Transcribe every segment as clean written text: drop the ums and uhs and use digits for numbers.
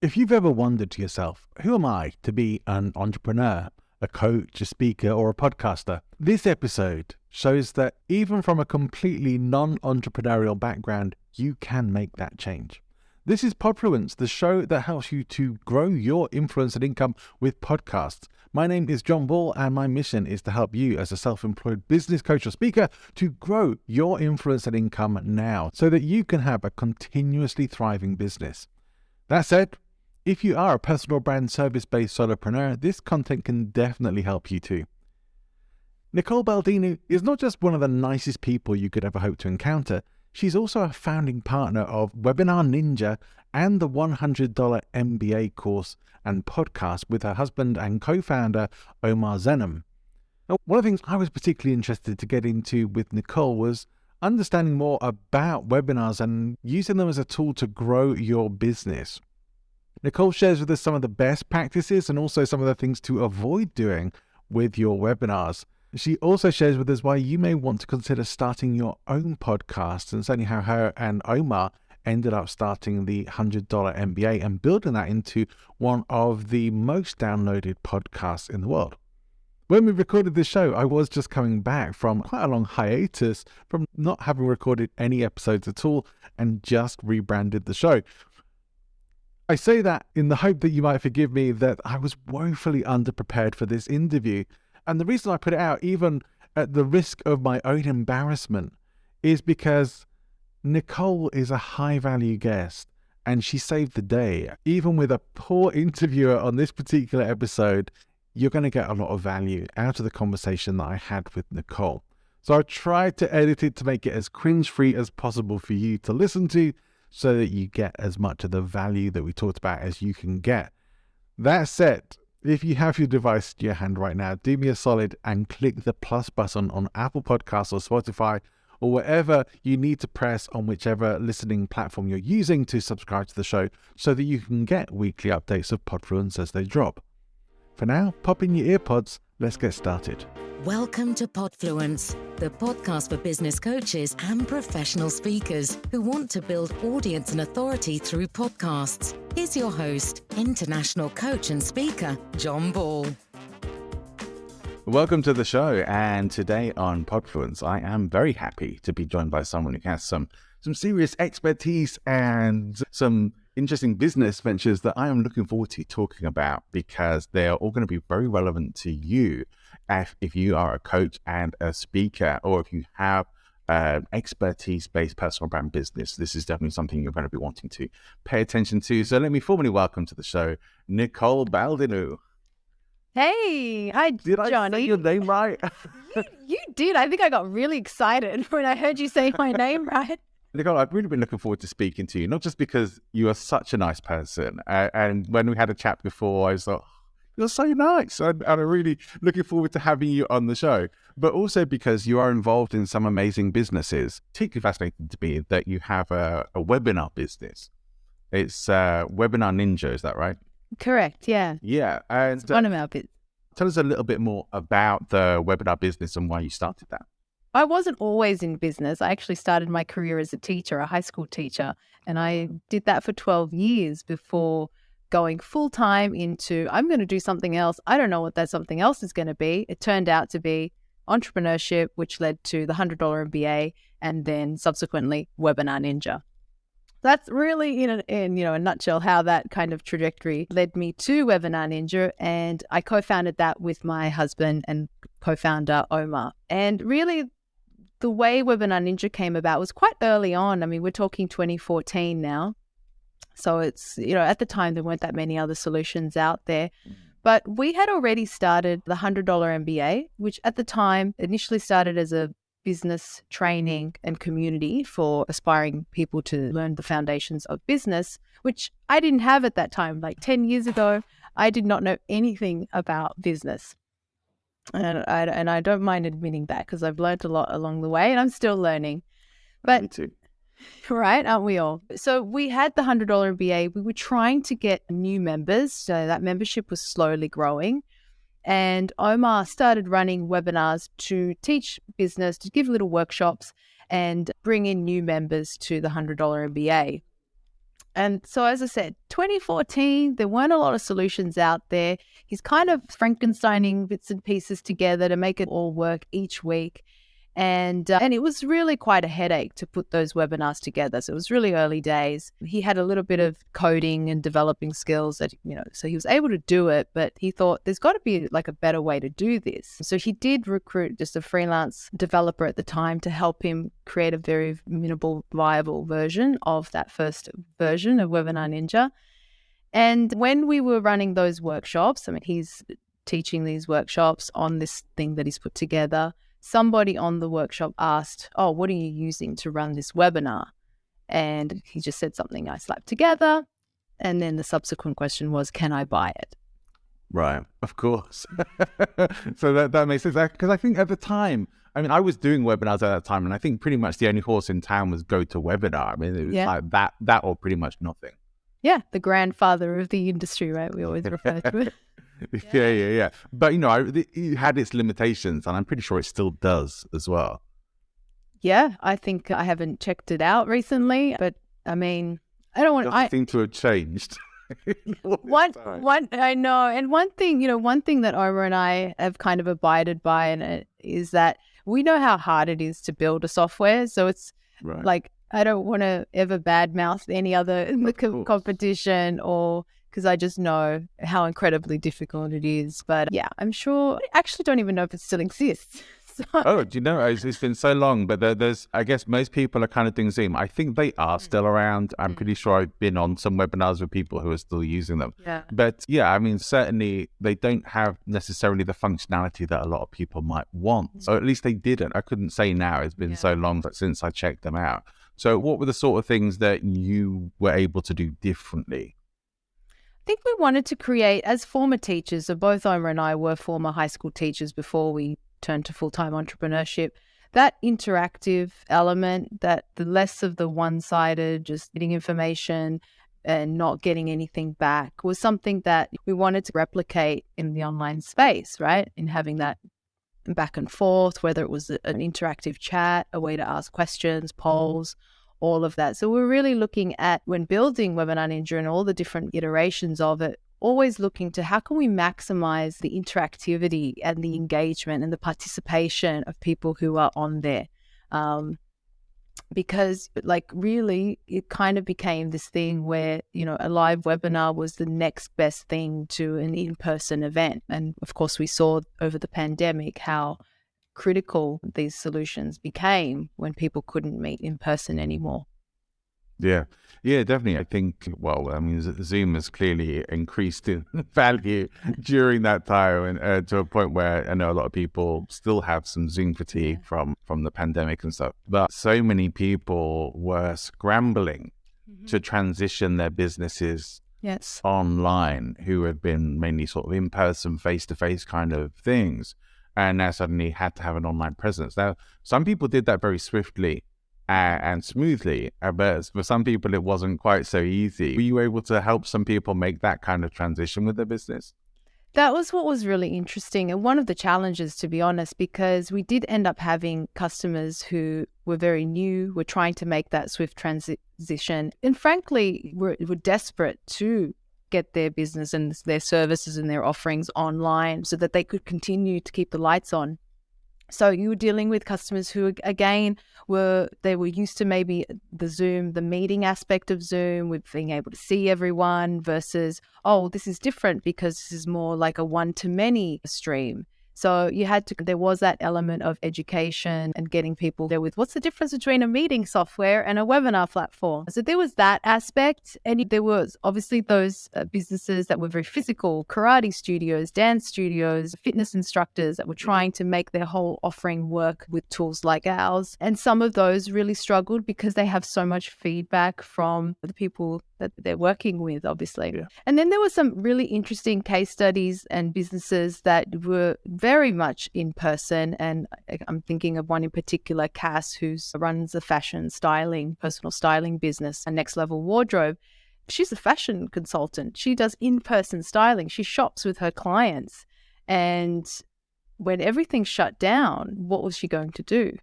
If you've ever wondered to yourself, who am I to be an entrepreneur, a coach, a speaker, or a podcaster? This episode shows that even from a completely non-entrepreneurial background, you can make that change. This is Podfluence, the show that helps you to grow your influence and income with podcasts. My name is John Ball, and my mission is to help you as a self-employed business coach or speaker to grow your influence and income now so that you can have a continuously thriving business. That said, if you are a personal brand service-based solopreneur, this content can definitely help you too. Nicole Baldinu is not just one of the nicest people you could ever hope to encounter, she's also a founding partner of Webinar Ninja and the $100 MBA course and podcast with her husband and co-founder Omar Zenem. Now, one of the things I was particularly interested to get into with Nicole was understanding more about webinars and using them as a tool to grow your business. Nicole shares with us some of the best practices and also some of the things to avoid doing with your webinars. She also shares with us why you may want to consider starting your own podcast, and certainly how her and Omar ended up starting the $100 MBA and building that into one of the most downloaded podcasts in the world. When we recorded this show, I was just coming back from quite a long hiatus from not having recorded any episodes at all and just rebranded the show. I say that in the hope that you might forgive me that I was woefully underprepared for this interview. And the reason I put it out, even at the risk of my own embarrassment, is because Nicole is a high-value guest and she saved the day. Even with a poor interviewer on this particular episode, you're going to get a lot of value out of the conversation that I had with Nicole. So I tried to edit it to make it as cringe-free as possible for you to listen to, so that you get as much of the value that we talked about as you can get. That said, if you have your device in your hand right now, do me a solid and click the plus button on Apple Podcasts or Spotify or wherever you need to press on whichever listening platform you're using to subscribe to the show so that you can get weekly updates of Podfluence as they drop. For now, pop in your earpods. Let's get started. Welcome to Podfluence, the podcast for business coaches and professional speakers who want to build audience and authority through podcasts. Here's your host, international coach and speaker, John Ball. Welcome to the show, and today on Podfluence, I am very happy to be joined by someone who has some serious expertise and some interesting business ventures that I am looking forward to talking about, because they're all going to be very relevant to you if you are a coach and a speaker, or if you have expertise-based personal brand business. This is definitely something you're going to be wanting to pay attention to. So let me formally welcome to the show, Nicole Baldinu. Hey, hi, Did I Johnny. say your name right? You did. I think I got really excited when I heard you say my name right. Nicole, I've really been looking forward to speaking to you, not just because you are such a nice person. And when we had a chat before, I was like, you're so nice. And I'm really looking forward to having you on the show, but also because you are involved in some amazing businesses. Particularly fascinating to me that you have a webinar business. It's Webinar Ninja, is that right? Correct, yeah. Yeah. And It's one of our bits. tell us a little bit more about the webinar business and why you started that. I wasn't always in business. I actually started my career as a teacher, a high school teacher, and I did that for 12 years before going full-time into, I'm going to do something else. I don't know what that something else is going to be. It turned out to be entrepreneurship, which led to the $100 MBA and then subsequently Webinar Ninja. That's really in a nutshell how that kind of trajectory led me to Webinar Ninja, and I co-founded that with my husband and co-founder Omar. And really the way Webinar Ninja came about was quite early on. I mean, we're talking 2014 now. So it's, at the time there weren't that many other solutions out there. But we had already started the $100 MBA, which at the time initially started as a business training and community for aspiring people to learn the foundations of business, which I didn't have at that time. Like 10 years ago, I did not know anything about business. And I don't mind admitting that because I've learned a lot along the way and I'm still learning. But Me too. Right, aren't we all? So we had the $100 MBA. We were trying to get new members. So that membership was slowly growing. And Omar started running webinars to teach business, to give little workshops and bring in new members to the $100 MBA. And so, as I said, 2014, there weren't a lot of solutions out there. He's kind of Frankensteining bits and pieces together to make it all work each week. And it was really quite a headache to put those webinars together. So it was really early days. He had a little bit of coding and developing skills that, so he was able to do it, but he thought there's got to be like a better way to do this. So he did recruit just a freelance developer at the time to help him create a very minimal viable version of that first version of Webinar Ninja. And when we were running those workshops, he's teaching these workshops on this thing that he's put together. Somebody on the workshop asked, "Oh, what are you using to run this webinar?" And he just said something I slapped together. And then the subsequent question was, "Can I buy it?" Right, of course. So that makes sense. Because I think at the time, I was doing webinars at that time, and I think pretty much the only horse in town was GoToWebinar. It was like that or pretty much nothing. Yeah, the grandfather of the industry, right? We always refer to it. Yeah. But, it had its limitations, and I'm pretty sure it still does as well. Yeah, I think I haven't checked it out recently, but I don't want... It doesn't seem to have changed. I know. And one thing that Omar and I have kind of abided by and is that we know how hard it is to build a software. So it's like, I don't want to ever badmouth any other competition because I just know how incredibly difficult it is. But yeah, I'm sure, I actually don't even know if it still exists. Oh, do you know, it's been so long, but there's, I guess most people are kind of doing Zoom. I think they are still around. I'm pretty sure I've been on some webinars with people who are still using them. Yeah. But yeah, certainly they don't have necessarily the functionality that a lot of people might want. Or at least they didn't. I couldn't say now. It's been so long since I checked them out. So what were the sort of things that you were able to do differently? I think we wanted to create, as former teachers, so both Omar and I were former high school teachers before we turned to full-time entrepreneurship, that interactive element, that the less of the one-sided, just getting information and not getting anything back, was something that we wanted to replicate in the online space, right? In having that back and forth, whether it was an interactive chat, a way to ask questions, polls, all of that. So we're really looking at, when building Webinar Ninja and all the different iterations of it, always looking to how can we maximize the interactivity and the engagement and the participation of people who are on there. Because really it kind of became this thing where, a live webinar was the next best thing to an in-person event. And of course we saw over the pandemic how critical these solutions became when people couldn't meet in person anymore. Yeah, definitely. I think, Zoom has clearly increased in value during that time, and to a point where I know a lot of people still have some Zoom fatigue from the pandemic and stuff. But so many people were scrambling to transition their businesses online, who had been mainly sort of in-person, face-to-face kind of things, and now suddenly had to have an online presence. Now, some people did that very swiftly and smoothly, but for some people it wasn't quite so easy. Were you able to help some people make that kind of transition with their business? That was what was really interesting, and one of the challenges, to be honest, because we did end up having customers who were very new, were trying to make that swift transition, and frankly were desperate to get their business and their services and their offerings online so that they could continue to keep the lights on. So you were dealing with customers who, again, were used to maybe the meeting aspect of Zoom, with being able to see everyone, versus, this is different because this is more like a one-to-many stream. So there was that element of education and getting people there with what's the difference between a meeting software and a webinar platform. So there was that aspect. And there was obviously those businesses that were very physical, karate studios, dance studios, fitness instructors that were trying to make their whole offering work with tools like ours. And some of those really struggled because they have so much feedback from the people that they're working with, obviously. Yeah. And then there were some really interesting case studies and businesses that were very much in person. And I'm thinking of one in particular, Cass, who runs a personal styling business, a Next Level Wardrobe. She's a fashion consultant. She does in-person styling. She shops with her clients. And when everything shut down, what was she going to do?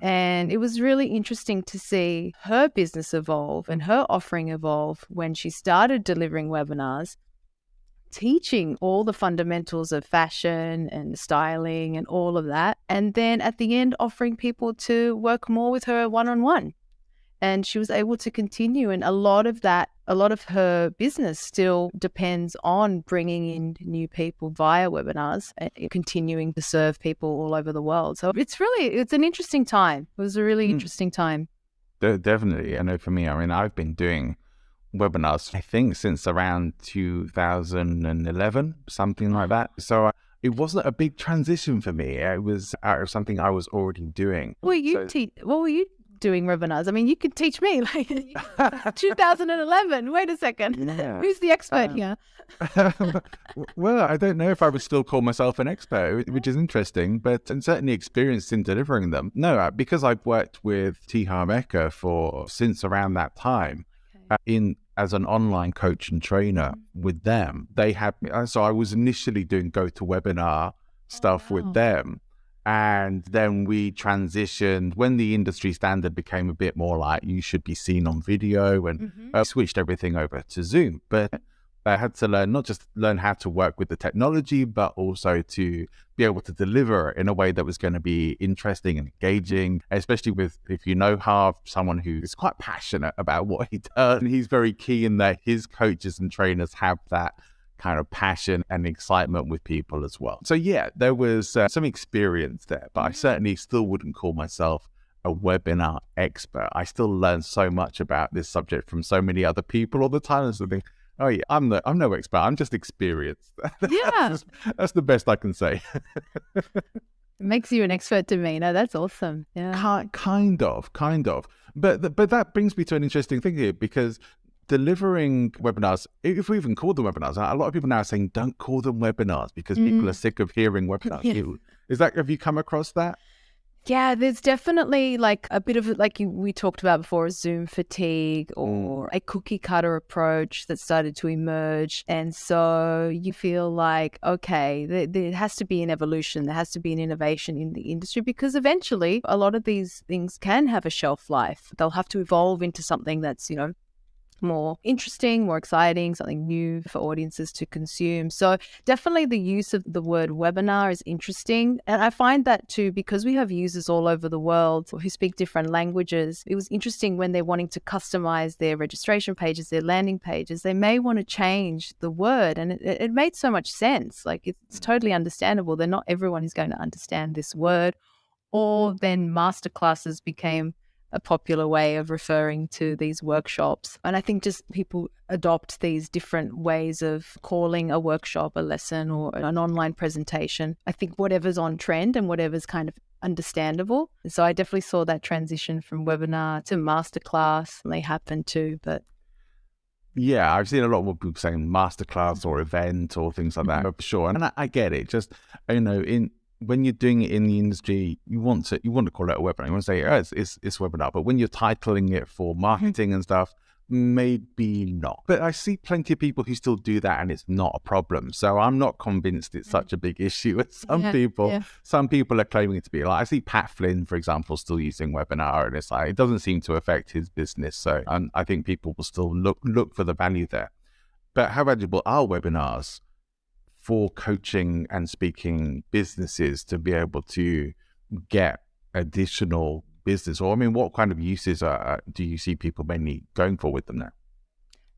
And it was really interesting to see her business evolve and her offering evolve when she started delivering webinars, teaching all the fundamentals of fashion and styling and all of that. And then at the end, offering people to work more with her one-on-one. And she was able to continue. And a lot of her business still depends on bringing in new people via webinars and continuing to serve people all over the world. So it's an interesting time. It was a really interesting time. Definitely. I know for me, I mean, I've been doing webinars, I think, since around 2011, something like that. So it wasn't a big transition for me. It was out of something I was already doing. What were you doing webinars? I mean, you could teach me, like 2011. Wait a second. Yeah. Who's the expert here? Well, I don't know if I would still call myself an expert, which is interesting, but I'm certainly experienced in delivering them. No, because I've worked with T. Mecca since around that time, as an online coach and trainer with them. They had me, so I was initially doing GoToWebinar stuff with them. And then we transitioned when the industry standard became a bit more like you should be seen on video, and switched everything over to Zoom. But I had to not just learn how to work with the technology, but also to be able to deliver in a way that was going to be interesting and engaging, especially if you know Harv, someone who is quite passionate about what he does. And he's very keen that his coaches and trainers have that kind of passion and excitement with people as well. So yeah, there was some experience there, but I certainly still wouldn't call myself a webinar expert. I still learn so much about this subject from so many other people all the time. And so I think, oh yeah, I'm no expert. I'm just experienced. Yeah, that's the best I can say. It makes you an expert to me. No, that's awesome. Yeah, kind of. But that brings me to an interesting thing here, because delivering webinars, if we even call them webinars, a lot of people now are saying don't call them webinars because people are sick of hearing webinars. Yeah. Have you come across that? Yeah, there's definitely like a bit of we talked about before, Zoom fatigue or a cookie cutter approach that started to emerge. And so you feel like, okay, there has to be an evolution. There has to be an innovation in the industry, because eventually a lot of these things can have a shelf life. They'll have to evolve into something that's, more interesting, more exciting, something new for audiences to consume. So definitely the use of the word webinar is interesting. And I find that too, because we have users all over the world who speak different languages. It was interesting when they're wanting to customize their registration pages, their landing pages, they may want to change the word. And it made so much sense. Like it's totally understandable. Not everyone is going to understand this word. Or then masterclasses became a popular way of referring to these workshops. And I think just people adopt these different ways of calling a workshop a lesson or an online presentation. I think whatever's on trend and whatever's kind of understandable. So I definitely saw that transition from webinar to masterclass. They happen too, but yeah, I've seen a lot more people saying masterclass or event or things like that, for sure. And I get it. Just, when you're doing it in the industry, you want to call it a webinar. You want to say, it's webinar. But when you're titling it for marketing and stuff, maybe not. But I see plenty of people who still do that, and it's not a problem. So I'm not convinced it's such a big issue as some people. Yeah. Some people are claiming it to be. Like, I see Pat Flynn, for example, still using webinar, and it's like it doesn't seem to affect his business. So I think people will still look for the value there. But how valuable are webinars for coaching and speaking businesses to be able to get additional business? Or, what kind of uses do you see people mainly going for with them now?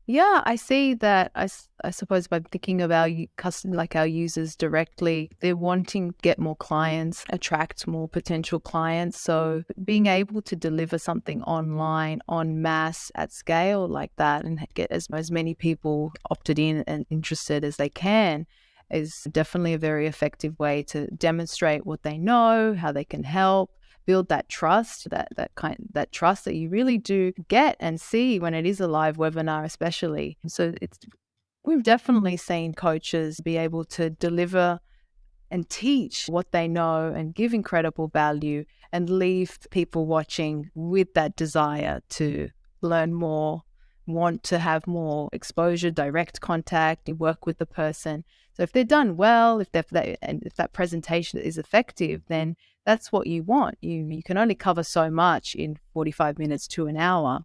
Yeah, I see that. I suppose by thinking of our our users directly, they're wanting to get more clients, attract more potential clients. So being able to deliver something online en masse at scale like that and get as many people opted in and interested as they can is definitely a very effective way to demonstrate what they know, how they can help, build that trust, that trust that you really do get and see when it is a live webinar, especially. So we've definitely seen coaches be able to deliver and teach what they know and give incredible value and leave people watching with that desire to learn more, want to have more exposure, direct contact, work with the person. So if they're done well, if that presentation is effective, then that's what you want. You can only cover so much in 45 minutes to an hour.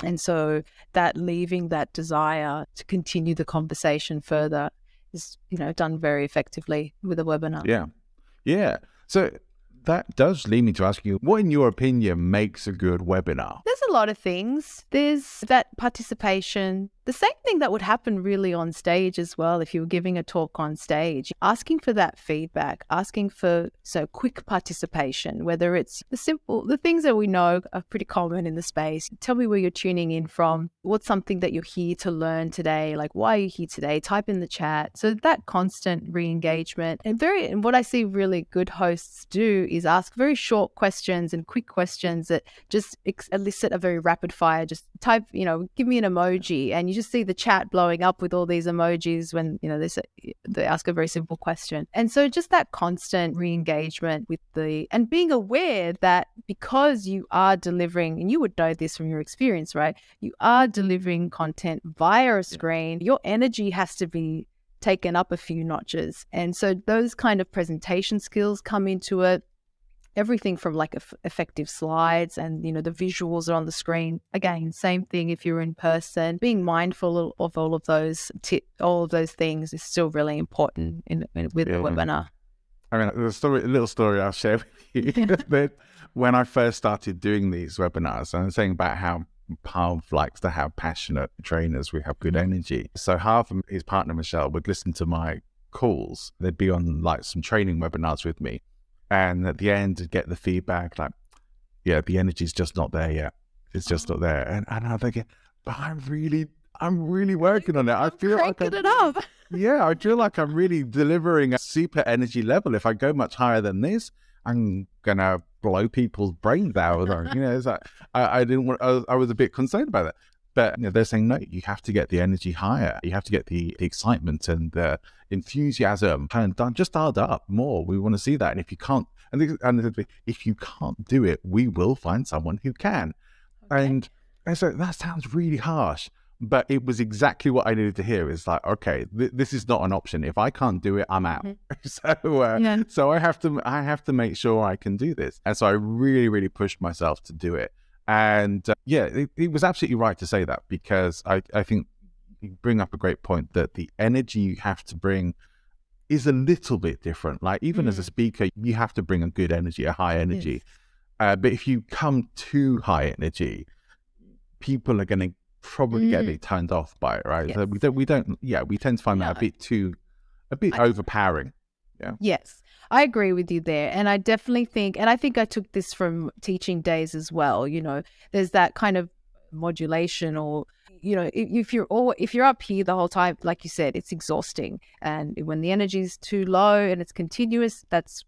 And so that leaving that desire to continue the conversation further is, done very effectively with a webinar. Yeah. Yeah. So that does lead me to ask you, what in your opinion makes a good webinar? There's a lot of things. There's that participation. The same thing that would happen really on stage as well if you were giving a talk on stage. Asking for that feedback, asking for quick participation, whether it's the things that we know are pretty common in the space. Tell me where you're tuning in from. What's something that you're here to learn today? Like, why are you here today? Type in the chat. So that constant re-engagement. And what I see really good hosts do is ask very short questions and quick questions that just elicit a very rapid fire. Just type, give me an emoji, and you just see the chat blowing up with all these emojis when, they ask a very simple question. And so just that constant re-engagement and being aware that because you are delivering, and you would know this from your experience, right? You are delivering content via a screen, your energy has to be taken up a few notches. And so those kind of presentation skills come into it. Everything from like effective slides and, the visuals are on the screen. Again, same thing if you're in person. Being mindful of all of those things is still really important with a webinar. I mean, a little story I'll share with you. That when I first started doing these webinars, and I'm saying about how Pav likes to have passionate trainers, we have good energy. So Harv and his partner Michelle would listen to my calls. They'd be on like some training webinars with me. And at the end, get the feedback like, yeah, the energy's just not there yet. It's just not there. And I'm thinking, but I'm really working on it. I feel like it up. Yeah, I feel like I'm really delivering a super energy level. If I go much higher than this, I'm gonna blow people's brains out. It's like I didn't want. I was a bit concerned about that. But they're saying, no, you have to get the energy higher. You have to get the excitement and the enthusiasm kind of just dialed up more. We want to see that. And if you can't, if you can't do it, we will find someone who can. Okay. And so that sounds really harsh, but it was exactly what I needed to hear. It's like, okay, this is not an option. If I can't do it, I'm out. Mm-hmm. So I have to make sure I can do this. And so I really, really pushed myself to do it. And it was absolutely right to say that, because I think you bring up a great point that the energy you have to bring is a little bit different. Like even as a speaker, you have to bring a good energy, a high energy. Yes. But if you come too high energy, people are going to probably get a bit turned off by it, right? Yes. So we tend to find that a bit overpowering. Yeah. Yes. I agree with you there. And I definitely think, and I think I took this from teaching days as well, there's that kind of modulation, or, if you're up here the whole time, like you said, it's exhausting. And when the energy is too low and it's continuous, that's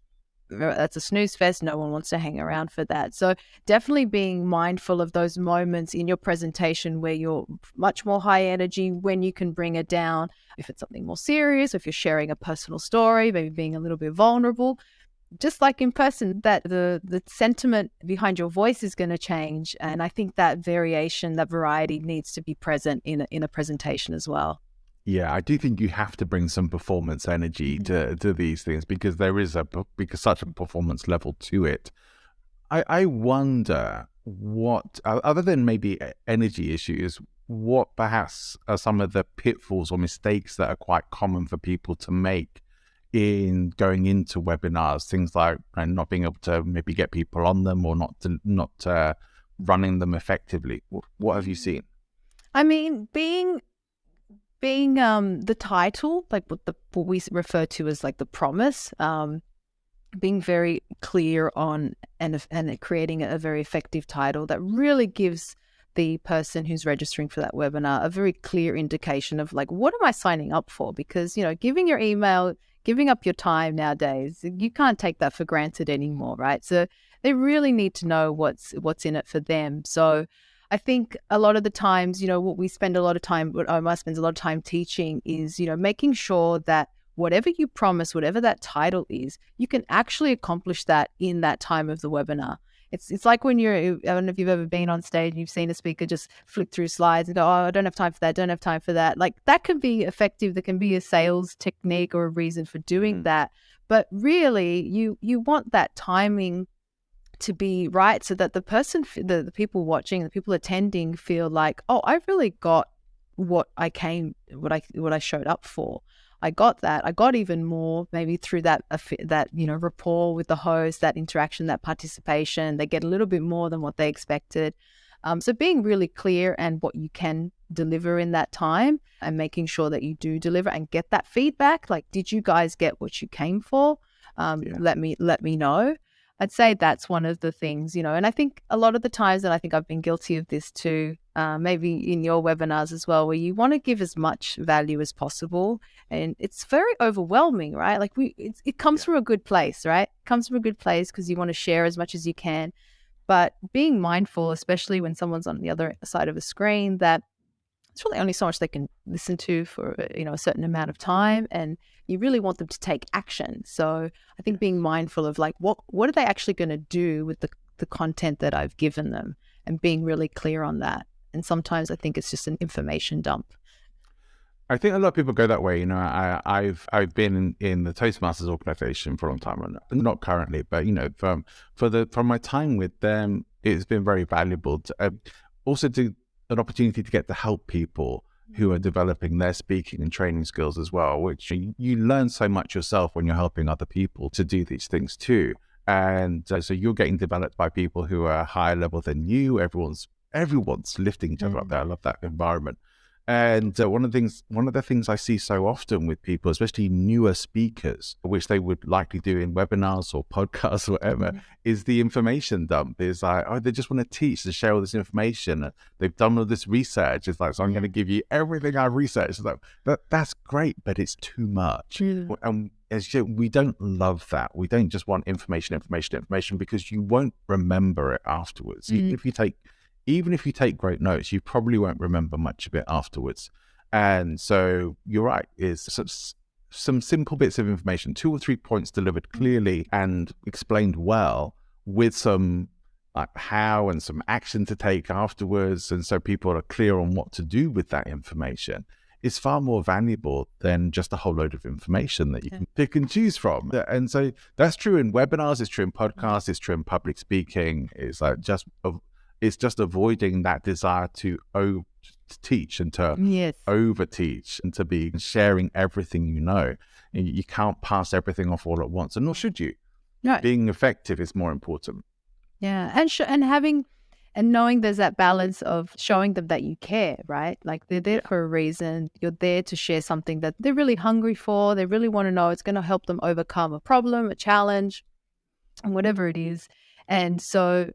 a snooze fest. No one wants to hang around for that. So definitely being mindful of those moments in your presentation where you're much more high energy, when you can bring it down. If it's something more serious, if you're sharing a personal story, maybe being a little bit vulnerable, just like in person, that the sentiment behind your voice is going to change. And I think that variation, that variety needs to be present in a presentation as well. Yeah, I do think you have to bring some performance energy to these things, because there is such a performance level to it. I wonder what, other than maybe energy issues, what perhaps are some of the pitfalls or mistakes that are quite common for people to make in going into webinars, things like not being able to maybe get people on them, or not running them effectively. What have you seen? I mean, being the title, like what we refer to as like the promise, being very clear on and creating a very effective title that really gives the person who's registering for that webinar a very clear indication of like, what am I signing up for? Because, giving your email, giving up your time nowadays, you can't take that for granted anymore, right? So they really need to know what's in it for them. So I think a lot of the times, what I spend a lot of time teaching is, making sure that whatever you promise, whatever that title is, you can actually accomplish that in that time of the webinar. It's like when I don't know if you've ever been on stage and you've seen a speaker just flick through slides and go, oh, I don't have time for that, don't have time for that. Like that can be effective. That can be a sales technique or a reason for doing that. But really, you want that timing to be right so that the person, the people watching, the people attending feel like, oh, I really got what I showed up for. I got that. I got even more maybe through that rapport with the host, that interaction, that participation. They get a little bit more than what they expected. So being really clear and what you can deliver in that time and making sure that you do deliver and get that feedback. Like, did you guys get what you came for? Let me know. I'd say that's one of the things, and I think a lot of the times, and I think I've been guilty of this too, maybe in your webinars as well, where you want to give as much value as possible. And it's very overwhelming, right? Like it comes from a good place, right? It comes from a good place because you want to share as much as you can. But being mindful, especially when someone's on the other side of a screen, that it's really only so much they can listen to for a certain amount of time, and you really want them to take action. So I think being mindful of like what are they actually going to do with the content that I've given them, and being really clear on that. And sometimes I think it's just an information dump. I think a lot of people go that way. I've been in the Toastmasters organization for a long time, not currently, but from my time with them, it's been very valuable to also to an opportunity to get to help people who are developing their speaking and training skills as well, which you learn so much yourself when you're helping other people to do these things too. And so you're getting developed by people who are higher level than you. Everyone's lifting each other up there. I love that environment. And one of the things I see so often with people, especially newer speakers, which they would likely do in webinars or podcasts or whatever, is the information dump. Is like, oh, they just want to teach, to share all this information. They've done all this research. It's like, so I'm going to give you everything I've researched. Like, that's great, but it's too much. And we don't love that. We don't just want information, because you won't remember it afterwards. Even if you take great notes, you probably won't remember much of it afterwards. And so you're right, is some simple bits of information, 2 or 3 points delivered clearly and explained well, with some like how and some action to take afterwards. And so people are clear on what to do with that information, is far more valuable than just a whole load of information that you can pick and choose from. And so that's true in webinars, it's true in podcasts, it's true in public speaking. It's just avoiding that desire to teach and to over-teach and to be sharing everything you know. You can't pass everything off all at once, and nor should you. No. Being effective is more important. Yeah, and knowing there's that balance of showing them that you care, right? Like they're there for a reason. You're there to share something that they're really hungry for. They really want to know. It's going to help them overcome a problem, a challenge, and whatever it is. And so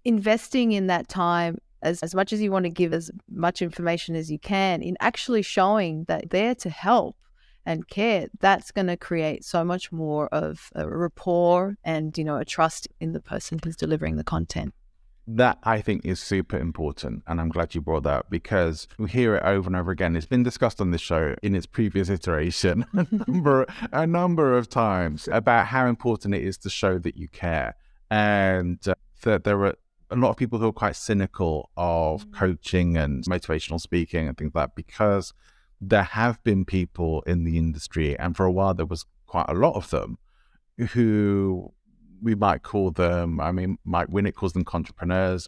investing in that time as much as you want to give as much information as you can in actually showing that they're to help and care, that's going to create so much more of a rapport and, a trust in the person who's delivering the content. That, I think, is super important, and I'm glad you brought that up, because we hear it over and over again. It's been discussed on this show in its previous iteration a number of times about how important it is to show that you care, and that there are a lot of people who are quite cynical of coaching and motivational speaking and things like that, because there have been people in the industry, and for a while there was quite a lot of them, who we might call them, Mike Winnick calls them entrepreneurs.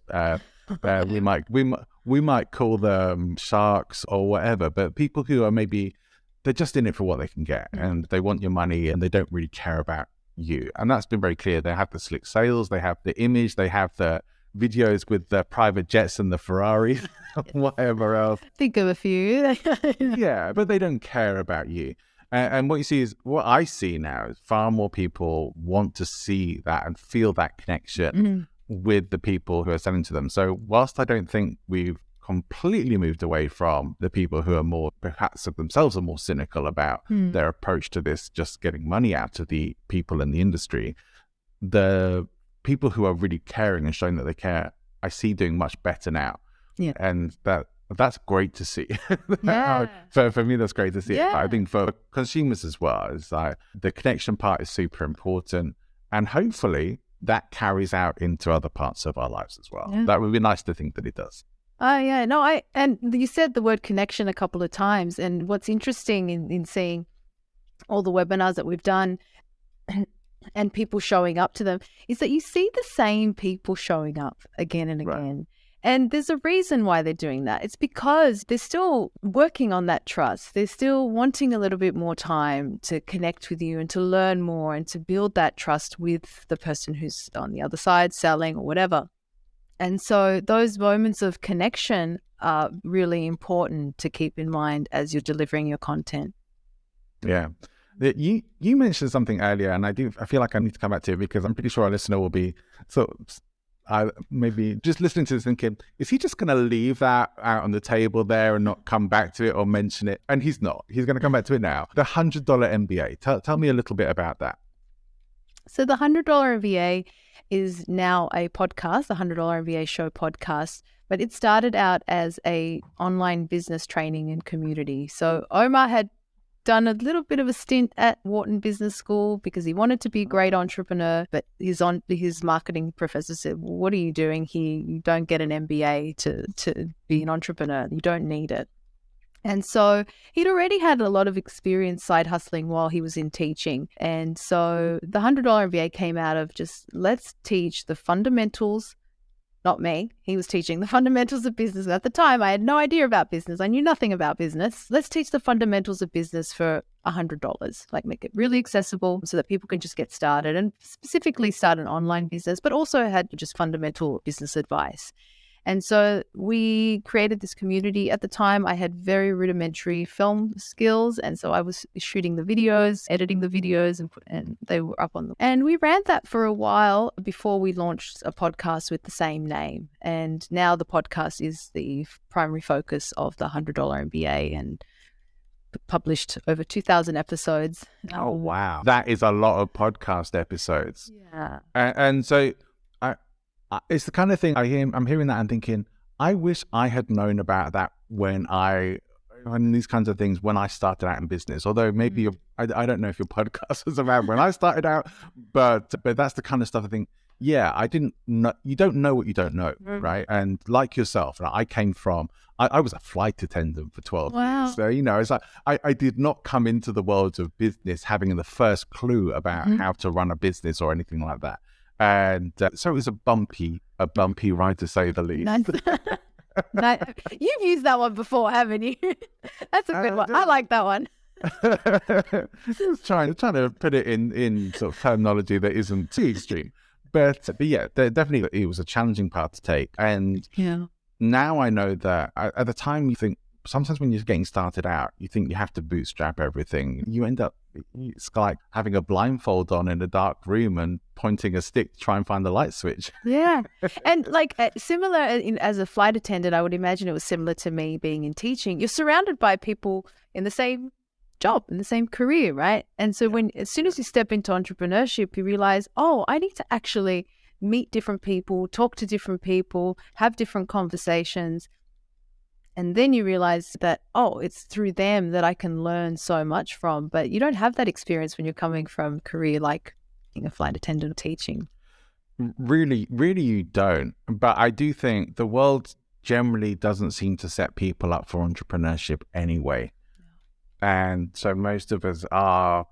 We might call them sharks or whatever, but people who are they're just in it for what they can get, and they want your money, and they don't really care about you. And that's been very clear. They have the slick sales, they have the image, they have the videos with the private jets and the Ferraris, whatever else. Think of a few. Yeah, but they don't care about you. And what I see now is far more people want to see that and feel that connection with the people who are selling to them. So whilst I don't think we've completely moved away from the people who are more, perhaps of themselves, are more cynical about their approach to this, just getting money out of the people in the industry, the people who are really caring and showing that they care, I see doing much better now. Yeah. And that's great to see. Yeah. For me, that's great to see. Yeah. I think for consumers as well, it's like the connection part is super important, and hopefully that carries out into other parts of our lives as well. Yeah. That would be nice to think that it does. Yeah. No, and you said the word connection a couple of times, and what's interesting in seeing all the webinars that we've done, and people showing up to them is that you see the same people showing up again and again. Right. And there's a reason why they're doing that. It's because they're still working on that trust. They're still wanting a little bit more time to connect with you and to learn more and to build that trust with the person who's on the other side selling or whatever. And so those moments of connection are really important to keep in mind as you're delivering your content. Yeah. You mentioned something earlier, and I feel like I need to come back to it because I'm pretty sure our listener will be maybe just listening to this thinking, is he just going to leave that out on the table there and not come back to it or mention it? And he's not. He's going to come back to it now. The $100 MBA. Tell me a little bit about that. So the $100 MBA is now a podcast, the $100 MBA show podcast, but it started out as a online business training and community. So Omar had done a little bit of a stint at Wharton Business School because he wanted to be a great entrepreneur, but his marketing professor said, well, what are you doing here? You don't get an MBA to be an entrepreneur. You don't need it. And so he'd already had a lot of experience side hustling while he was in teaching. And so the $100 MBA came out of just let's teach the fundamentals. Not me. He was teaching the fundamentals of business. At the time, I had no idea about business. I knew nothing about business. Let's teach the fundamentals of business for $100. Like make it really accessible so that people can just get started and specifically start an online business, but also had just fundamental business advice. And so we created this community. At the time, I had very rudimentary film skills. And so I was shooting the videos, editing the videos, and they were up on them. And we ran that for a while before we launched a podcast with the same name. And now the podcast is the primary focus of the $100 MBA and published over 2,000 episodes. Oh, wow. That is a lot of podcast episodes. Yeah. And so it's the kind of thing I'm hearing that and thinking, I wish I had known about that when these kinds of things when I started out in business. Although maybe I don't know if your podcast was around when I started out, but that's the kind of stuff I think, yeah, I didn't know. You don't know what you don't know, right? And like yourself, I came from, I was a flight attendant for 12 years. So, it's like I did not come into the world of business having the first clue about how to run a business or anything like that. And so it was a bumpy ride, to say the least. You've used that one before, haven't you? That's a good one. I like that one. Just trying to put it in sort of terminology that isn't too extreme. But yeah, definitely it was a challenging path to take. And now I know that at the time you think, sometimes when you're getting started out, you think you have to bootstrap everything. You end up, it's like having a blindfold on in a dark room and pointing a stick to try and find the light switch. Yeah. And like similar as a flight attendant, I would imagine it was similar to me being in teaching. You're surrounded by people in the same job, in the same career, right? And so as soon as you step into entrepreneurship, you realize, oh, I need to actually meet different people, talk to different people, have different conversations. And then you realize that, oh, it's through them that I can learn so much from. But you don't have that experience when you're coming from a career like being a flight attendant or teaching. Really, really you don't. But I do think the world generally doesn't seem to set people up for entrepreneurship anyway. And so most of us are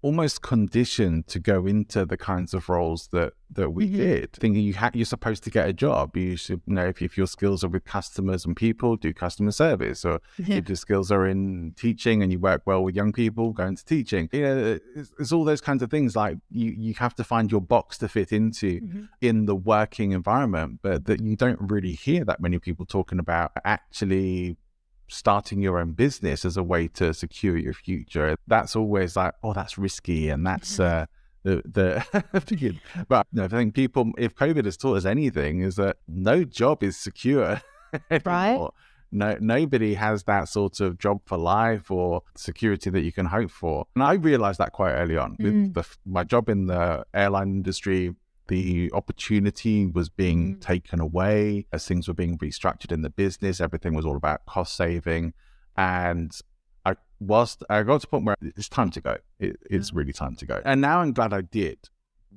almost conditioned to go into the kinds of roles that we did, thinking you're supposed to get a job. You should know if your skills are with customers and people, do customer service, or if your skills are in teaching and you work well with young people, go into teaching. It's all those kinds of things. Like you have to find your box to fit into in the working environment, but that you don't really hear that many people talking about actually starting your own business as a way to secure your future. That's always like, oh, that's risky, and that's the but I think people, if COVID has taught us anything, is that no job is secure anymore. Right. Nobody has that sort of job for life or security that you can hope for. And I realized that quite early on with my job in the airline industry. The opportunity was being taken away as things were being restructured in the business. Everything was all about cost saving. And I got to the point where it's time to go. It's really time to go. And now I'm glad I did.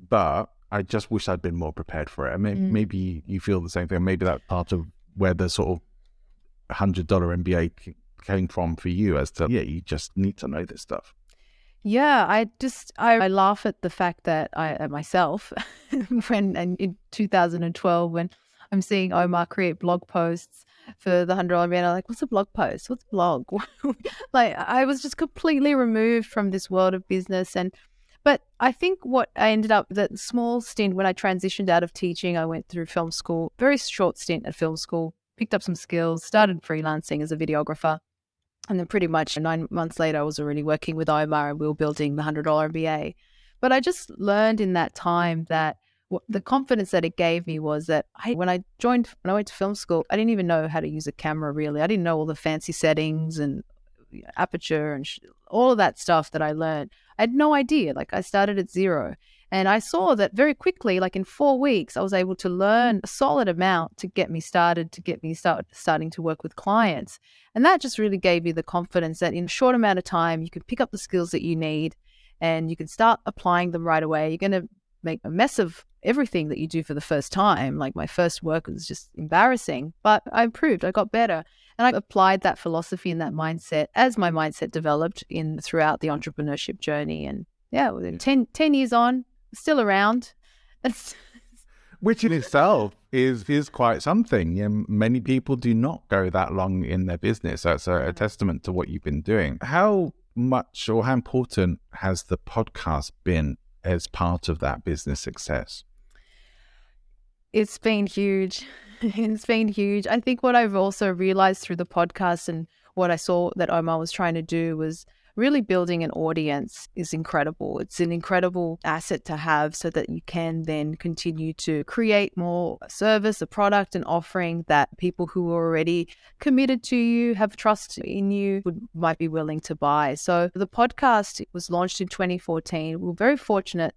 But I just wish I'd been more prepared for it. I mean, maybe you feel the same thing. Maybe that's part of where the sort of $100 MBA came from for you, as to, you just need to know this stuff. Yeah, I laugh at the fact that at myself when and in 2012 when I'm seeing Omar create blog posts for the $100 man, I'm like, what's a blog post? What's a blog? Like I was just completely removed from this world of business. But I think what I ended up, that small stint when I transitioned out of teaching, I went through film school, very short stint at film school, picked up some skills, started freelancing as a videographer. And then pretty much 9 months later, I was already working with Omar and we were building the $100 MBA. But I just learned in that time that the confidence that it gave me was that when I went to film school, I didn't even know how to use a camera really. I didn't know all the fancy settings and aperture and all of that stuff that I learned. I had no idea. Like I started at zero. And I saw that very quickly, like in 4 weeks, I was able to learn a solid amount to get me started, starting to work with clients. And that just really gave me the confidence that in a short amount of time, you can pick up the skills that you need and you can start applying them right away. You're going to make a mess of everything that you do for the first time. Like my first work was just embarrassing, but I improved, I got better. And I applied that philosophy and that mindset as my mindset developed throughout the entrepreneurship journey. And yeah, 10 years on, still around. Which in itself is quite something. Many people do not go that long in their business. That's a testament to what you've been doing. How much or how important has the podcast been as part of that business success? It's been huge. It's been huge. I think what I've also realized through the podcast and what I saw that Omar was trying to do was really building an audience is incredible. It's an incredible asset to have so that you can then continue to create more service, a product, an offering that people who are already committed to you, have trust in you, might be willing to buy. So the podcast was launched in 2014. We were very fortunate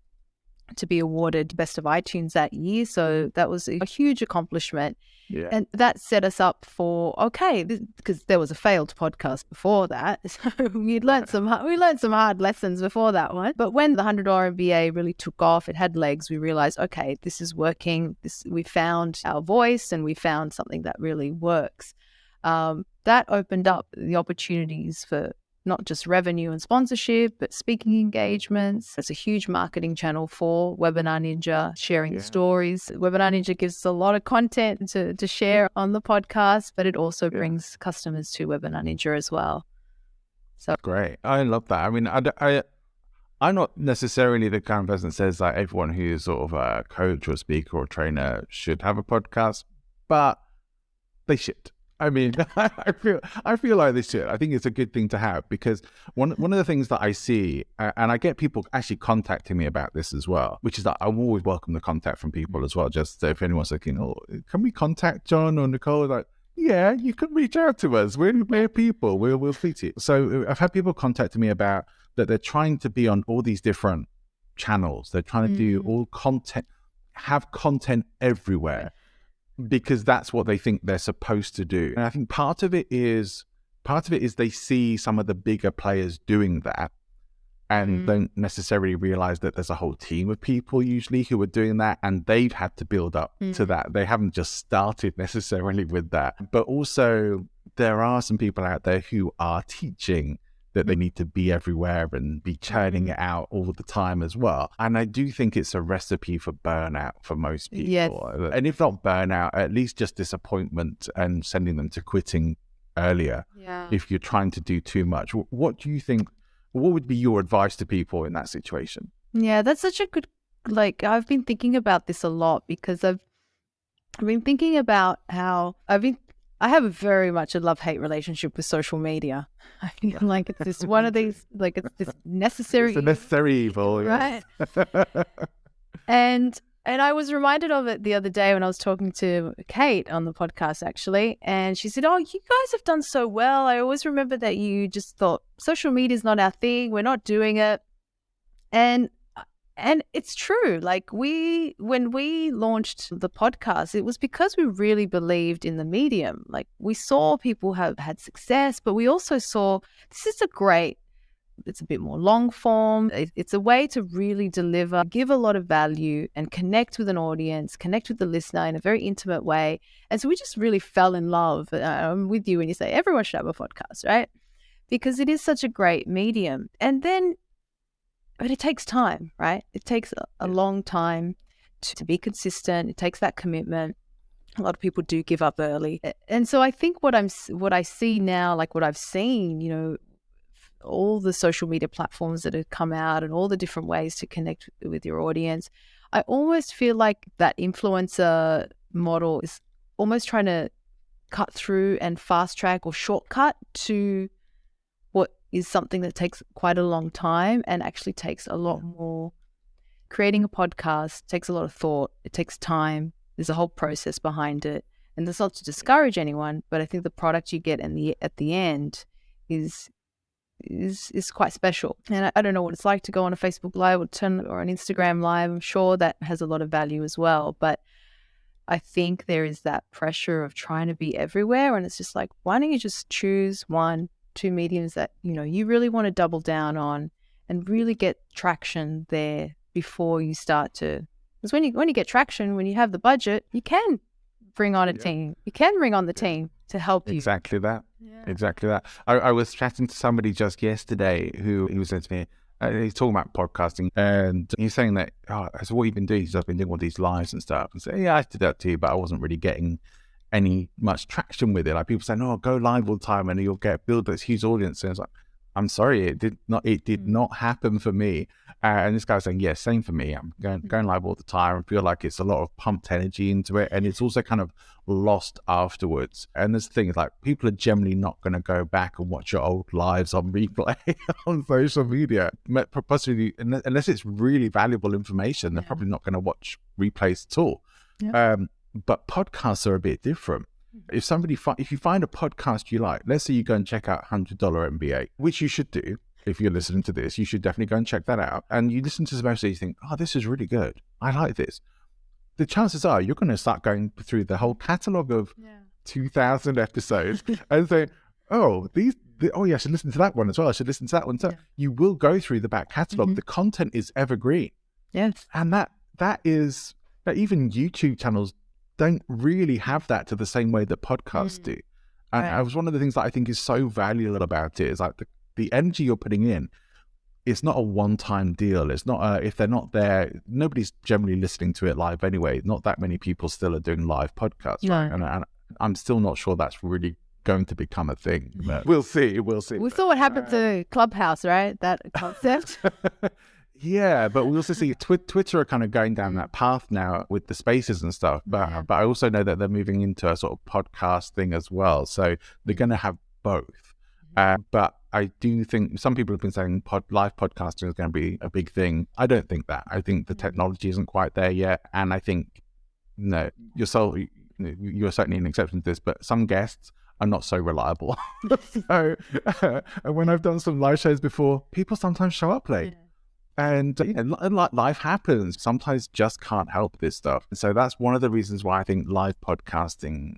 to be awarded Best of iTunes that year. So that was a huge accomplishment. Yeah. And that set us up for, because there was a failed podcast before that. So we learned some hard lessons before that one. But when the $100 MBA really took off, it had legs, we realized, okay, this is working. We found our voice and we found something that really works. That opened up the opportunities for not just revenue and sponsorship, but speaking engagements. It's a huge marketing channel for Webinar Ninja, sharing stories. Webinar Ninja gives us a lot of content to share on the podcast, but it also brings customers to Webinar Ninja as well. So great. I love that. I mean, I'm not necessarily the kind of person that says like everyone who's sort of a coach or speaker or trainer should have a podcast, but they should. I mean, I feel like they should. I think it's a good thing to have because one of the things that I see, and I get people actually contacting me about this as well, which is that I always welcome the contact from people as well. Just if anyone's looking, can we contact John or Nicole? Like, yeah, you can reach out to us. We're people. We'll speak to you. So I've had people contacting me about that. They're trying to be on all these different channels. They're trying to do all content, have content everywhere. Because that's what they think they're supposed to do. And I think part of it is they see some of the bigger players doing that and don't necessarily realize that there's a whole team of people usually who are doing that, and they've had to build up to that. They haven't just started necessarily with that. But also there are some people out there who are teaching that they need to be everywhere and be churning it out all the time as well. And I do think it's a recipe for burnout for most people. Yes. And if not burnout, at least just disappointment and sending them to quitting earlier if you're trying to do too much. What do you think, what would be your advice to people in that situation? Yeah, that's such a good, I've been thinking about this a lot because I've been thinking about how I have a very much a love-hate relationship with social media. I feel like it's this one of these, it's this necessary... It's a necessary evil, right? And I was reminded of it the other day when I was talking to Kate on the podcast, actually. And she said, you guys have done so well. I always remember that you just thought social media is not our thing. We're not doing it. And it's true. When we launched the podcast, it was because we really believed in the medium. We saw people have had success, but we also saw this is it's a bit more long form. It's a way to really deliver, give a lot of value and connect with an audience, connect with the listener in a very intimate way. And so we just really fell in love. I'm with you when you say everyone should have a podcast, right? Because it is such a great medium. And then But it takes time, right? It takes a long time to be consistent. It takes that commitment. A lot of people do give up early. And so I think what I see now, like what I've seen, you know, all the social media platforms that have come out and all the different ways to connect with your audience, I almost feel like that influencer model is almost trying to cut through and fast track or shortcut to what is something that takes quite a long time and actually takes a lot more. Creating a podcast takes a lot of thought. It takes time. There's a whole process behind it. And that's not to discourage anyone, but I think the product you get at the end is quite special. And I don't know what it's like to go on a Facebook Live or an Instagram Live. I'm sure that has a lot of value as well. But I think there is that pressure of trying to be everywhere. And it's just like, why don't you just choose 1-2 mediums that, you know, you really want to double down on and really get traction there before you start to, because when you get traction, when you have the budget, you can bring on a team. You can bring on the team to help you. Exactly that. Yeah. Exactly that. I was chatting to somebody just yesterday who said to me, he's talking about podcasting, and he's saying that, I said, what you've been doing? He's I've been doing all these lives and stuff. And so, yeah, I did that too, but I wasn't really getting any much traction with it. Like people saying, go live all the time and you'll build this huge audience. And it's like, I'm sorry, it did not happen for me. And this guy's saying, yeah, same for me. I'm going live all the time and feel like it's a lot of pumped energy into it. And it's also kind of lost afterwards. And this thing is like, people are generally not going to go back and watch your old lives on replay on social media. Possibly, unless it's really valuable information, they're probably not going to watch replays at all. Yeah. But podcasts are a bit different. If you find a podcast you like, let's say you go and check out $100 MBA, which you should do. If you're listening to this, you should definitely go and check that out. And you listen to some episodes, you think, this is really good. I like this. The chances are you're going to start going through the whole catalog of 2,000 episodes and say, I should listen to that one as well. I should listen to that one. So you will go through the back catalog. Mm-hmm. The content is evergreen. Yes. And that is that even YouTube channels don't really have that to the same way that podcasts do. And it was one of the things that I think is so valuable about it is like the energy you're putting in. It's not a one-time deal. It's not if they're not there, nobody's generally listening to it live anyway. Not that many people still are doing live podcasts, right? And I'm still not sure that's really going to become a thing. But we'll see. We saw what happened to Clubhouse, right? That concept. Yeah, but we also see Twitter are kind of going down that path now with the spaces and stuff. But I also know that they're moving into a sort of podcast thing as well. So they're going to have both. But I do think some people have been saying live podcasting is going to be a big thing. I don't think that. I think the technology isn't quite there yet. And I think, you're certainly an exception to this, but some guests are not so reliable. So when I've done some live shows before, people sometimes show up late. And, life happens. Sometimes just can't help this stuff. So that's one of the reasons why I think live podcasting,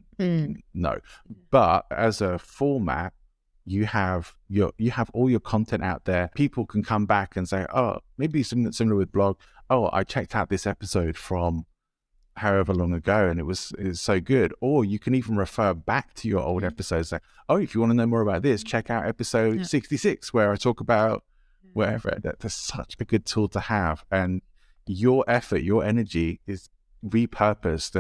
no. But as a format, you have all your content out there. People can come back and say, maybe something similar with blog. I checked out this episode from however long ago and it was so good. Or you can even refer back to your old episodes. Say, if you want to know more about this, check out episode 66 where I talk about wherever. That's such a good tool to have, and your effort, your energy is repurposed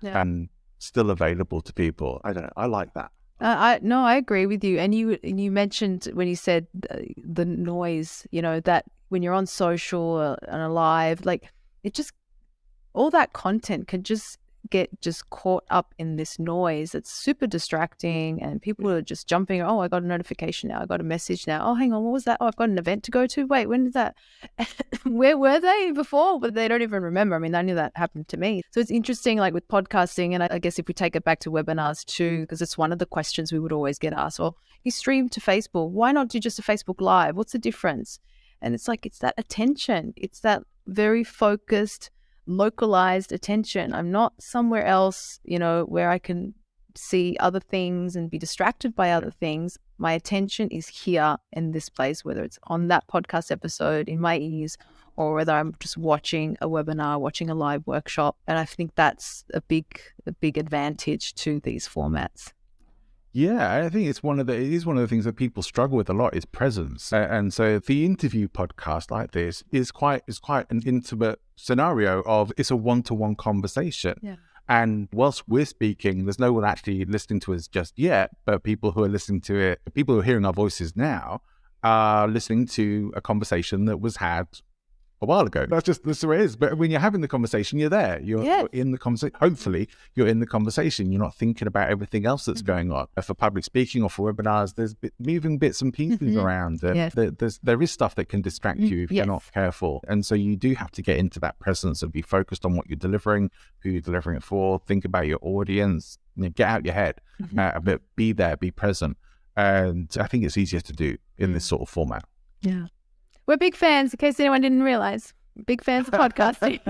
and still available to people. I don't know. I like that. I agree with you. And you mentioned when you said the noise, that when you're on social and live, like it just all that content can just get caught up in this noise. It's super distracting and people are just jumping. I got a notification now. I got a message now. Hang on, what was that? I've got an event to go to. Wait, when did that? Where were they before? But they don't even remember. I mean, I knew that happened to me. So it's interesting, like with podcasting, and I guess if we take it back to webinars too, because it's one of the questions we would always get asked. You stream to Facebook. Why not do just a Facebook Live? What's the difference? And it's like, it's that attention. It's that very focused, localized attention. I'm not somewhere else, where I can see other things and be distracted by other things. My attention is here in this place, whether it's on that podcast episode in my ears or whether I'm just watching a webinar, watching a live workshop. And I think that's a big advantage to these formats. Yeah, I think it is one of the things that people struggle with a lot is presence. And so the interview podcast like this is quite an intimate scenario of it's a one-to-one conversation. Yeah. And whilst we're speaking, there's no one actually listening to us just yet, but people who are listening to it, people who are hearing our voices now are listening to a conversation that was had a while ago. That's the way it is. But when you're having the conversation, you're there. You're in the conversation. Hopefully, you're in the conversation. You're not thinking about everything else that's going on. For public speaking or for webinars, there's moving bits and pieces around. There is stuff that can distract you if you're not careful. And so you do have to get into that presence and be focused on what you're delivering, who you're delivering it for, think about your audience, get out your head, but be there, be present. And I think it's easier to do in this sort of format. Yeah. We're big fans, in case anyone didn't realize. Big fans of podcasting.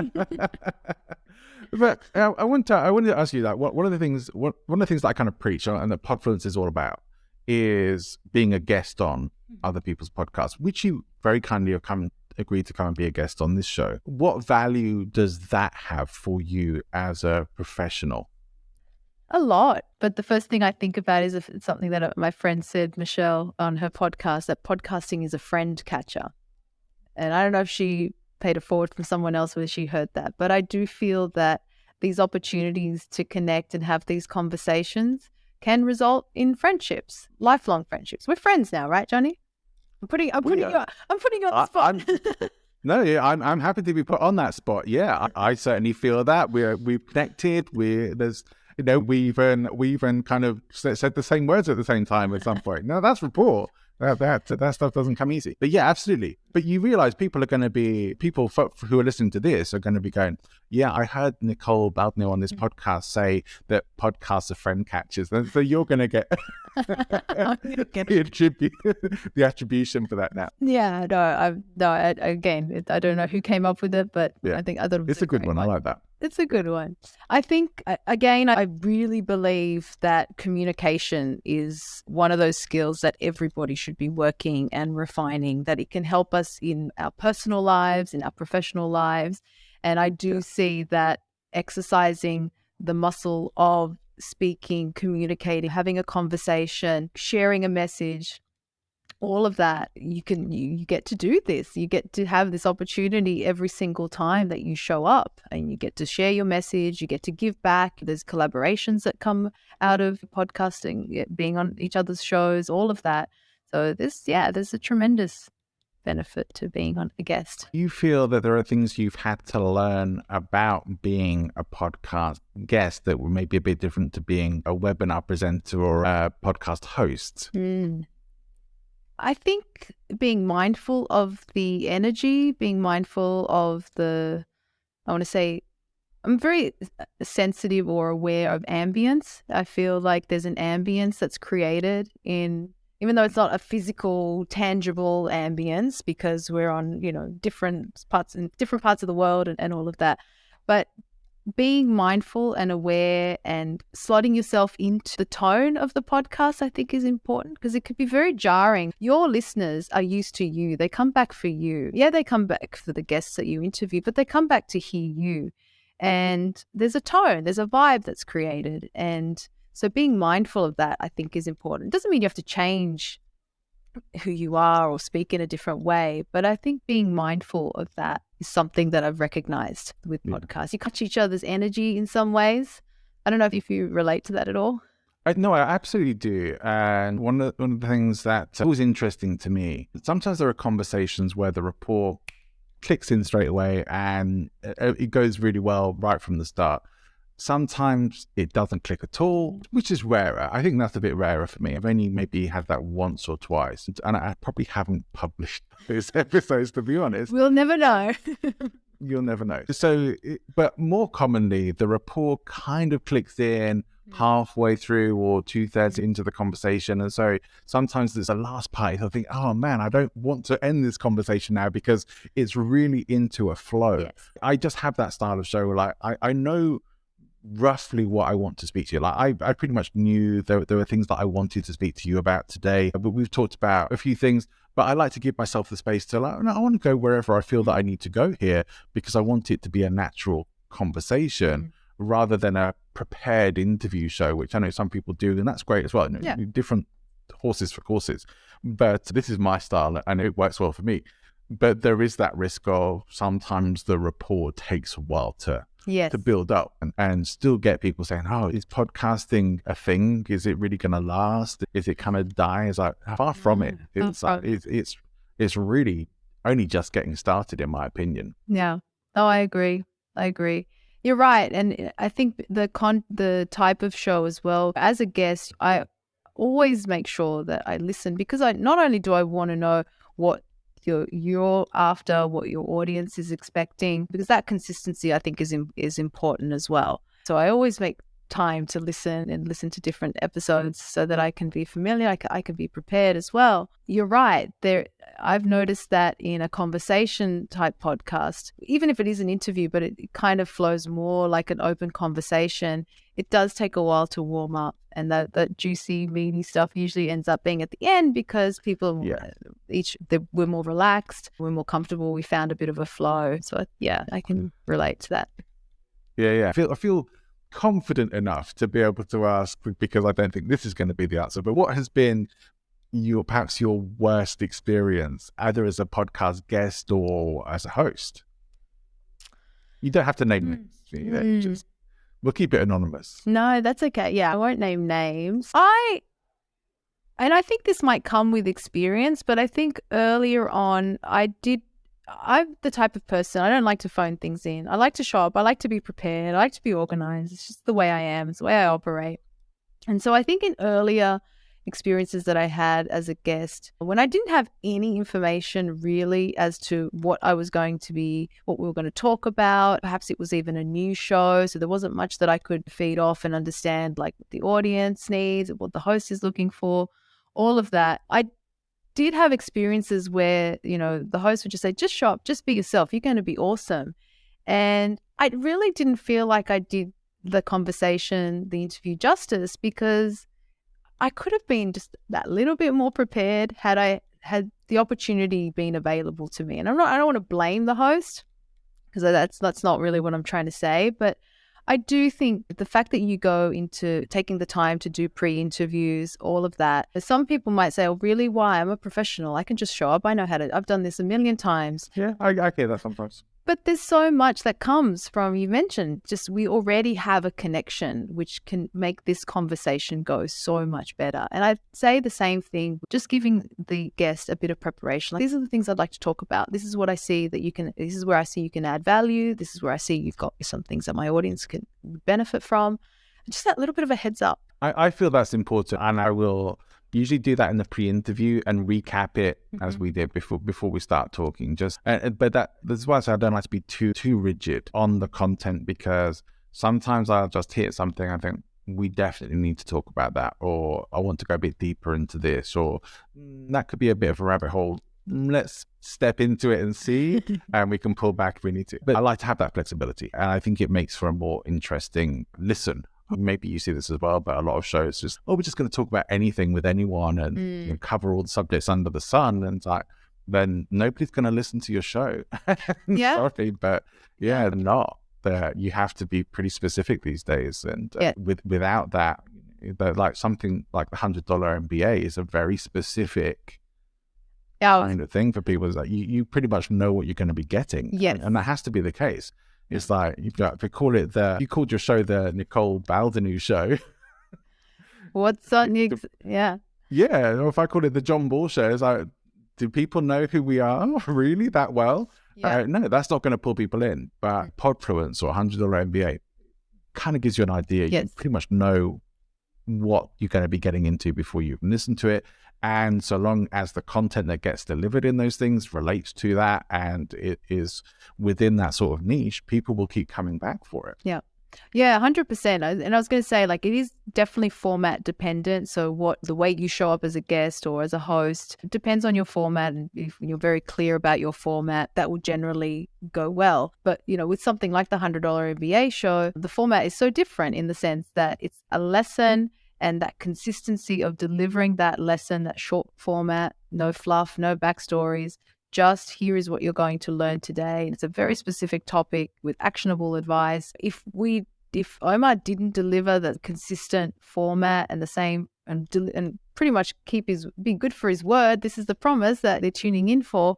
But I wanted to ask you that one of the things that I kind of preach and that Podfluence is all about is being a guest on other people's podcasts, which you very kindly have agreed to come and be a guest on this show. What value does that have for you as a professional? A lot. But the first thing I think about is it's something that my friend said, Michelle, on her podcast, that podcasting is a friend catcher. And I don't know if she paid it forward from someone else where she heard that, but I do feel that these opportunities to connect and have these conversations can result in friendships, lifelong friendships. We're friends now, right, Johnny? I'm putting you on the spot. I'm happy to be put on that spot. Yeah, I certainly feel that we've connected. We've even kind of said the same words at the same time at some point. No, that's rapport. That stuff doesn't come easy. But yeah, absolutely. But you realize people who are listening to this are going to be going, yeah, I heard Nicole Baldinu on this podcast say that podcasts are friend catchers. And so you're going to get the attribution for that now. Yeah, I don't know who came up with it, but I think I thought it was it's a good one. I like that. It's a good one. I think, again, I really believe that communication is one of those skills that everybody should be working and refining, that it can help us in our personal lives, in our professional lives. And I do see that exercising the muscle of speaking, communicating, having a conversation, sharing a message, all of that, you get to do this. You get to have this opportunity every single time that you show up, and you get to share your message. You get to give back. There's collaborations that come out of podcasting, being on each other's shows, all of that. So there's a tremendous benefit to being on a guest. You feel that there are things you've had to learn about being a podcast guest that were maybe a bit different to being a webinar presenter or a podcast host? I think being mindful of the energy, being mindful of I'm very sensitive or aware of ambience. I feel like there's an ambience that's created even though it's not a physical, tangible ambience, because we're on, different parts of the world and all of that. But being mindful and aware and slotting yourself into the tone of the podcast, I think, is important, because it could be very jarring. Your listeners are used to you. They come back for you. Yeah, they come back for the guests that you interview, but they come back to hear you. And there's a tone, there's a vibe that's created. And so being mindful of that, I think, is important. It doesn't mean you have to change who you are or speak in a different way, but I think being mindful of that is something that I've recognized with podcasts. You catch each other's energy in some ways. I don't know if you relate to that at all. No, I absolutely do. And one of the things that was interesting to me, sometimes there are conversations where the rapport clicks in straight away and it goes really well right from the start. Sometimes it doesn't click at all, which is rarer. I think that's a bit rarer for me. I've only maybe had that once or twice, and I probably haven't published those episodes, to be honest. We'll never know. You'll never know. So, but more commonly, the rapport kind of clicks in halfway through or 2/3 into the conversation. And so sometimes there's a last part. I think, oh man, I don't want to end this conversation now because it's really into a flow. Yes. I just have that style of show. Like I know roughly what I want to speak to you. Like I pretty much knew there were things that I wanted to speak to you about today, but we've talked about a few things, but I like to give myself the space to I want to go wherever I feel that I need to go here, because I want it to be a natural conversation rather than a prepared interview show, which I know some people do, and that's great as well. Yeah. Different horses for courses. But this is my style and it works well for me. But there is that risk of sometimes the rapport takes a while to build up and still get people saying, oh, is podcasting a thing? Is it really going to last? Is it kind of die? It's like, far from it. It's really only just getting started, in my opinion. Yeah. Oh, I agree. You're right. And I think the type of show as well, as a guest, I always make sure that I listen, because not only do I want to know what you're after, what your audience is expecting, because that consistency I think is important as well. So I always make time to listen to different episodes so that I can be familiar, I can be prepared as well. You're right. I've noticed that in a conversation type podcast, even if it is an interview, but it kind of flows more like an open conversation, it does take a while to warm up. And that juicy, meaty stuff usually ends up being at the end, because people we're more relaxed, we're more comfortable, we found a bit of a flow. So I can relate to that. Yeah. I feel confident enough to be able to ask, because I don't think this is going to be the answer, but what has been perhaps your worst experience, either as a podcast guest or as a host? You don't have to name it. We'll keep it anonymous. No, that's okay. Yeah, I won't name names. I think this might come with experience, but I think earlier on I'm the type of person, I don't like to phone things in. I like to show up. I like to be prepared. I like to be organized. It's just the way I am. It's the way I operate. And so I think in earlier experiences that I had as a guest, when I didn't have any information really as to what we were going to talk about, perhaps it was even a new show, so there wasn't much that I could feed off and understand, like what the audience needs, what the host is looking for, all of that. I did have experiences where, the host would just say, just show up, just be yourself, you're going to be awesome. And I really didn't feel like I did the conversation, the interview justice, because I could have been just that little bit more prepared had I had the opportunity been available to me. And I don't want to blame the host, because that's not really what I'm trying to say. But I do think the fact that you go into taking the time to do pre-interviews, all of that, some people might say, oh, really? Why? I'm a professional. I can just show up. I know I've done this a million times. Yeah, I get that sometimes. But there's so much that comes from, you mentioned, just we already have a connection, which can make this conversation go so much better. And I'd say the same thing, just giving the guest a bit of preparation. Like, these are the things I'd like to talk about. This is what I see this is where I see you can add value. This is where I see you've got some things that my audience can benefit from. Just that little bit of a heads up. I feel that's important, and I will usually do that in the pre-interview and recap it as we did before we start talking. But that's why I say I don't like to be too rigid on the content, because sometimes I'll just hit something I think we definitely need to talk about that, or I want to go a bit deeper into this, or that could be a bit of a rabbit hole. Let's step into it and see, and we can pull back if we need to. But I like to have that flexibility, and I think it makes for a more interesting listen. Maybe you see this as well, but a lot of shows just, we're just going to talk about anything with anyone and cover all the subjects under the sun. And it's like, then nobody's going to listen to your show. Yeah. Sorry, but not. You have to be pretty specific these days. And without that, like something like the $100 MBA is a very specific kind of thing for people. Is like you pretty much know what you're going to be getting. Yes. And that has to be the case. It's like, you called your show the Nicole Baldinu show. What's on next? Yeah. Yeah. Or if I call it the John Ball show, it's like, do people know who we are really that well? Yeah. No, that's not going to pull people in. But Podfluence or $100 MBA kind of gives you an idea. Yes. You pretty much know what you're going to be getting into before you even listen to it. And so long as the content that gets delivered in those things relates to that and it is within that sort of niche, people will keep coming back for it. Yeah. Yeah, 100%. And I was going to say, like, it is definitely format dependent. So the way you show up as a guest or as a host depends on your format. And if you're very clear about your format, that will generally go well. But, with something like the $100 MBA show, the format is so different in the sense that it's a lesson, and that consistency of delivering that lesson, that short format, no fluff, no backstories, just here is what you're going to learn today. And it's a very specific topic with actionable advice. If we if Omar didn't deliver the consistent format and the same and pretty much be good for his word, this is the promise that they're tuning in for,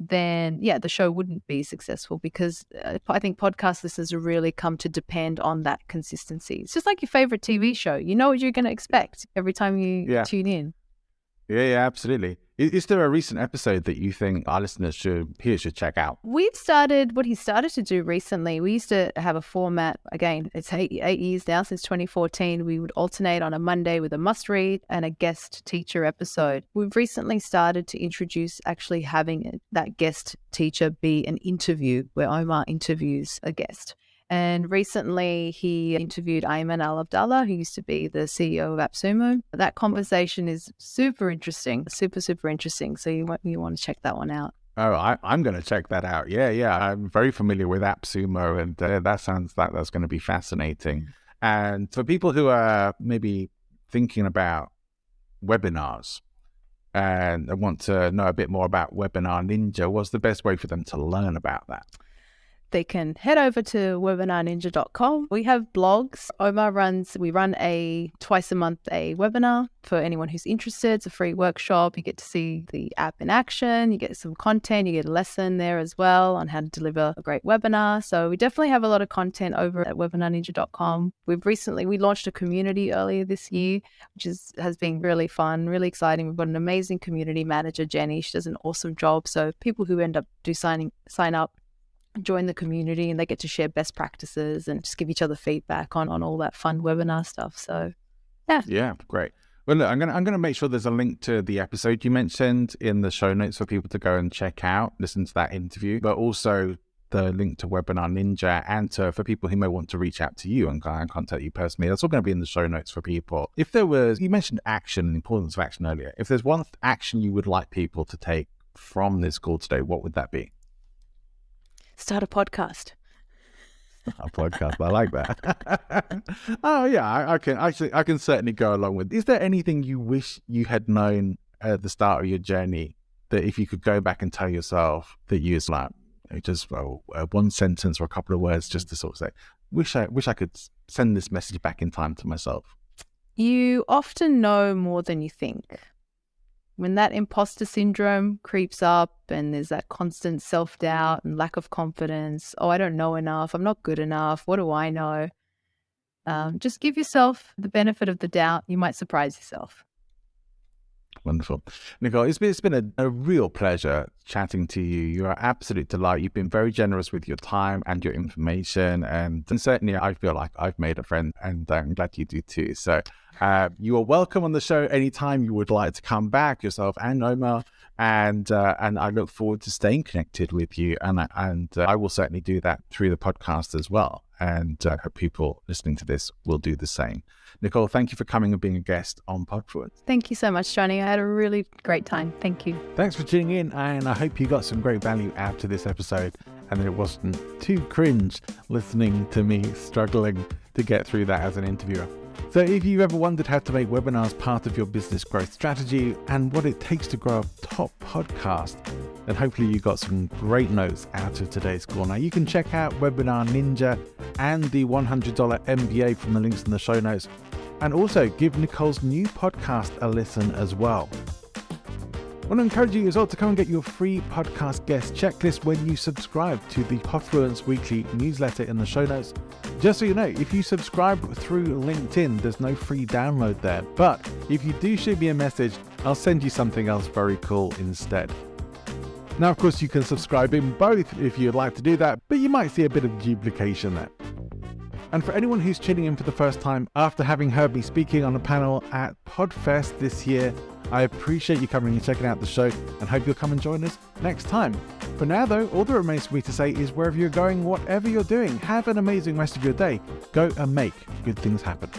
then yeah, the show wouldn't be successful, because I think podcast listeners have really come to depend on that consistency. It's just like your favorite TV show. You know what you're going to expect every time you tune in. Yeah, absolutely. Is there a recent episode that you think our listeners should check out? What he started to do recently, we used to have a format, again, it's 8 years now, since 2014. We would alternate on a Monday with a must-read and a guest teacher episode. We've recently started to introduce actually having that guest teacher be an interview where Omar interviews a guest. And recently he interviewed Ayman Al-Abdallah, who used to be the CEO of AppSumo. That conversation is super interesting, super interesting. So you want to check that one out. Oh, I'm going to check that out. Yeah. I'm very familiar with AppSumo, and that sounds like that's going to be fascinating. And for people who are maybe thinking about webinars and want to know a bit more about Webinar Ninja, what's the best way for them to learn about that? They can head over to webinarninja.com. We have blogs. We run twice a month a webinar for anyone who's interested. It's a free workshop. You get to see the app in action. You get some content. You get a lesson there as well on how to deliver a great webinar. So we definitely have a lot of content over at webinarninja.com. We launched a community earlier this year, which has been really fun, really exciting. We've got an amazing community manager, Jenny. She does an awesome job. So people who end up sign up, join the community, and they get to share best practices and just give each other feedback on all that fun webinar stuff. So yeah, great. Well, look, I'm gonna make sure there's a link to the episode you mentioned in the show notes for people to go and check out, listen to that interview, but also the link to Webinar Ninja, and for people who may want to reach out to you and contact you personally. That's all going to be in the show notes for people. If there was, you mentioned action, the importance of action earlier. If there's one action you would like people to take from this call today, what would that be? Start a podcast. A podcast, I like that. Oh yeah, I can certainly go along with. Is there anything you wish you had known at the start of your journey that if you could go back and tell yourself that you was like, just one sentence or a couple of words just to sort of say, wish I could send this message back in time to myself? You often know more than you think. When that imposter syndrome creeps up and there's that constant self-doubt and lack of confidence, I don't know enough, I'm not good enough, what do I know? Just give yourself the benefit of the doubt. You might surprise yourself. Wonderful. Nicole, it's been a real pleasure chatting to you. You're an absolute delight. You've been very generous with your time and your information. And certainly I feel like I've made a friend, and I'm glad you do too. So you are welcome on the show anytime you would like to come back, yourself and Omar. And I look forward to staying connected with you. And I will certainly do that through the podcast as well. And I hope people listening to this will do the same. Nicole, thank you for coming and being a guest on Podfluence. Thank you so much, Johnny. I had a really great time. Thank you. Thanks for tuning in, and I hope you got some great value out of this episode and it wasn't too cringe listening to me struggling to get through that as an interviewer. So if you've ever wondered how to make webinars part of your business growth strategy and what it takes to grow a top podcast, then hopefully you got some great notes out of today's call. Now you can check out Webinar Ninja and the $100 MBA from the links in the show notes, and also give Nicole's new podcast a listen as well. I want to encourage you as well to come and get your free podcast guest checklist when you subscribe to the Podfluence weekly newsletter in the show notes. Just so you know, if you subscribe through LinkedIn, there's no free download there. But if you do shoot me a message, I'll send you something else very cool instead. Now, of course, you can subscribe in both if you'd like to do that, but you might see a bit of duplication there. And for anyone who's tuning in for the first time after having heard me speaking on a panel at Podfest this year, I appreciate you coming and checking out the show and hope you'll come and join us next time. For now though, all that remains for me to say is wherever you're going, whatever you're doing, have an amazing rest of your day. Go and make good things happen.